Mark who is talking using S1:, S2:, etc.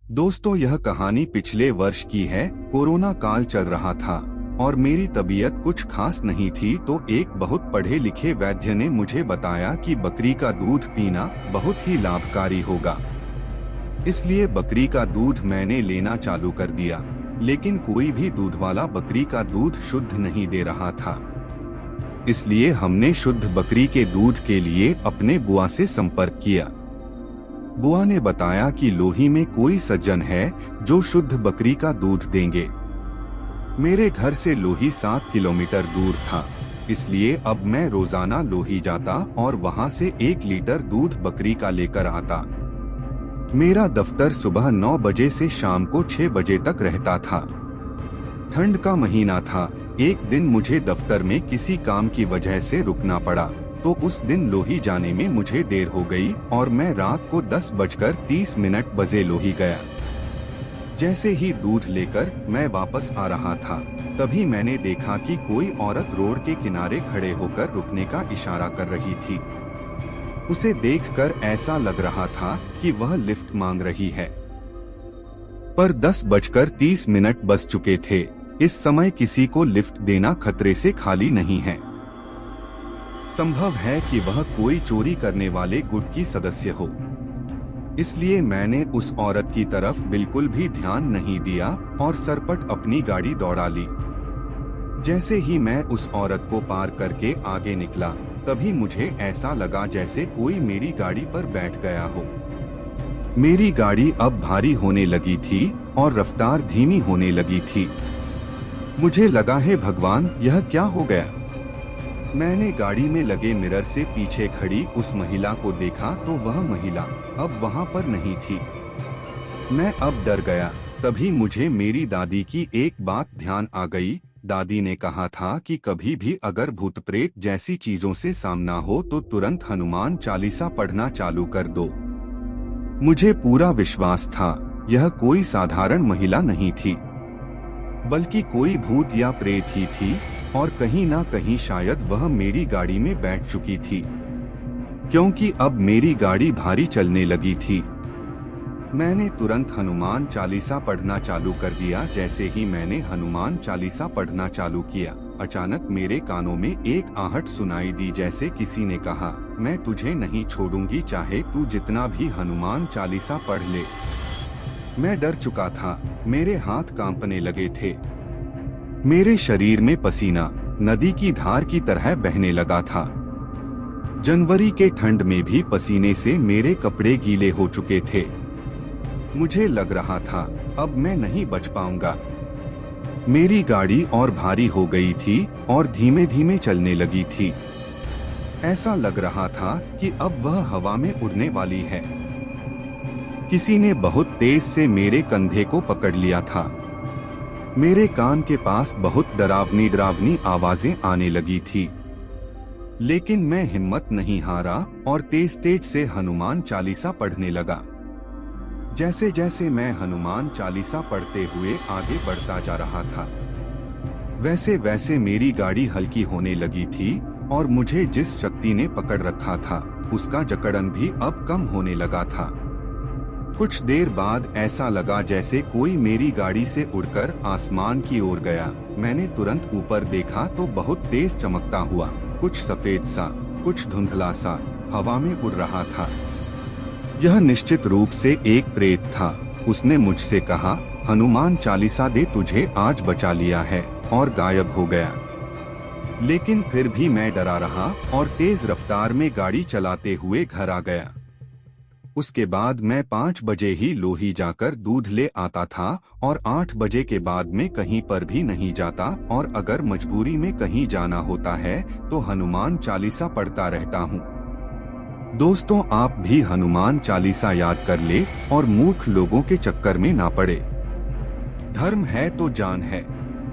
S1: दोस्तों, यह कहानी पिछले वर्ष की है। कोरोना काल चल रहा था और मेरी तबीयत कुछ खास नहीं थी, तो एक बहुत पढ़े लिखे वैद्य ने मुझे बताया कि बकरी का दूध पीना बहुत ही लाभकारी होगा। इसलिए बकरी का दूध मैंने लेना चालू कर दिया, लेकिन कोई भी दूध वाला बकरी का दूध शुद्ध नहीं दे रहा था। इसलिए हमने शुद्ध बकरी के दूध के लिए अपने बुआ से संपर्क किया। बुआ ने बताया कि लोही में कोई सज्जन है जो शुद्ध बकरी का दूध देंगे। मेरे घर से लोही 7 किलोमीटर दूर था, इसलिए अब मैं रोजाना लोही जाता और वहां से 1 लीटर दूध बकरी का लेकर आता। मेरा दफ्तर सुबह 9 बजे से शाम को 6 बजे तक रहता था। ठंड का महीना था। एक दिन मुझे दफ्तर में किसी काम की वजह से रुकना पड़ा, तो उस दिन लोही जाने में मुझे देर हो गई और मैं रात को 10:30 बजे लोही गया। जैसे ही दूध लेकर मैं वापस आ रहा था, तभी मैंने देखा कि कोई औरत रोड के किनारे खड़े होकर रुकने का इशारा कर रही थी। उसे देखकर ऐसा लग रहा था कि वह लिफ्ट मांग रही है। पर 10:30 बज चुके थे। इस समय किसी को लिफ्ट देना खतरे से खाली नहीं है। संभव है कि वह कोई चोरी करने वाले गुट की सदस्य हो। इसलिए मैंने उस औरत की तरफ बिल्कुल भी ध्यान नहीं दिया और सरपट अपनी गाड़ी दौड़ा ली। जैसे ही मैं उस औरत को पार करके आगे निकला, तभी मुझे ऐसा लगा जैसे कोई मेरी गाड़ी पर बैठ गया हो। मेरी गाड़ी अब भारी होने लगी थी और रफ्तार धीमी होने लगी थी। मुझे लगा, हे भगवान, यह क्या हो गया। मैंने गाड़ी में लगे मिरर से पीछे खड़ी उस महिला को देखा, तो वह महिला अब वहां पर नहीं थी। मैं अब डर गया। तभी मुझे मेरी दादी की एक बात ध्यान आ गई। दादी ने कहा था कि कभी भी अगर भूत प्रेत जैसी चीजों से सामना हो तो तुरंत हनुमान चालीसा पढ़ना चालू कर दो। मुझे पूरा विश्वास था यह कोई साधारण महिला नहीं थी, बल्कि कोई भूत या प्रेत ही थी, और कहीं ना कहीं शायद वह मेरी गाड़ी में बैठ चुकी थी, क्योंकि अब मेरी गाड़ी भारी चलने लगी थी। मैंने तुरंत हनुमान चालीसा पढ़ना चालू कर दिया। जैसे ही मैंने हनुमान चालीसा पढ़ना चालू किया, अचानक मेरे कानों में एक आहट सुनाई दी, जैसे किसी ने कहा, मैं तुझे नहीं छोड़ूंगी, चाहे तू जितना भी हनुमान चालीसा पढ़ ले। मैं डर चुका था। मेरे हाथ कांपने लगे थे। मेरे शरीर में पसीना नदी की धार की तरह बहने लगा था। जनवरी के ठंड में भी पसीने से मेरे कपड़े गीले हो चुके थे। मुझे लग रहा था अब मैं नहीं बच पाऊंगा। मेरी गाड़ी और भारी हो गई थी और धीमे धीमे चलने लगी थी। ऐसा लग रहा था कि अब वह हवा में उड़ने वाली है। किसी ने बहुत तेज से मेरे कंधे को पकड़ लिया था। मेरे कान के पास बहुत डरावनी आवाजें आने लगी थी, लेकिन मैं हिम्मत नहीं हारा और तेज तेज से हनुमान चालीसा पढ़ने लगा। जैसे जैसे मैं हनुमान चालीसा पढ़ते हुए आगे बढ़ता जा रहा था, वैसे वैसे मेरी गाड़ी हल्की होने लगी थी और मुझे जिस शक्ति ने पकड़ रखा था, उसका जकड़न भी अब कम होने लगा था। कुछ देर बाद ऐसा लगा जैसे कोई मेरी गाड़ी से उड़कर आसमान की ओर गया। मैंने तुरंत ऊपर देखा तो बहुत तेज चमकता हुआ कुछ सफेद सा, कुछ धुंधला सा हवा में उड़ रहा था। यह निश्चित रूप से एक प्रेत था। उसने मुझसे कहा, हनुमान चालीसा दे, तुझे आज बचा लिया है, और गायब हो गया। लेकिन फिर भी मैं डरा रहा और तेज रफ्तार में गाड़ी चलाते हुए घर आ गया। उसके बाद मैं 5 बजे ही लोही जाकर दूध ले आता था और 8 बजे के बाद में कहीं पर भी नहीं जाता, और अगर मजबूरी में कहीं जाना होता है तो हनुमान चालीसा पढ़ता रहता हूँ। दोस्तों, आप भी हनुमान चालीसा याद कर ले और मूर्ख लोगों के चक्कर में ना पड़े। धर्म है तो जान है।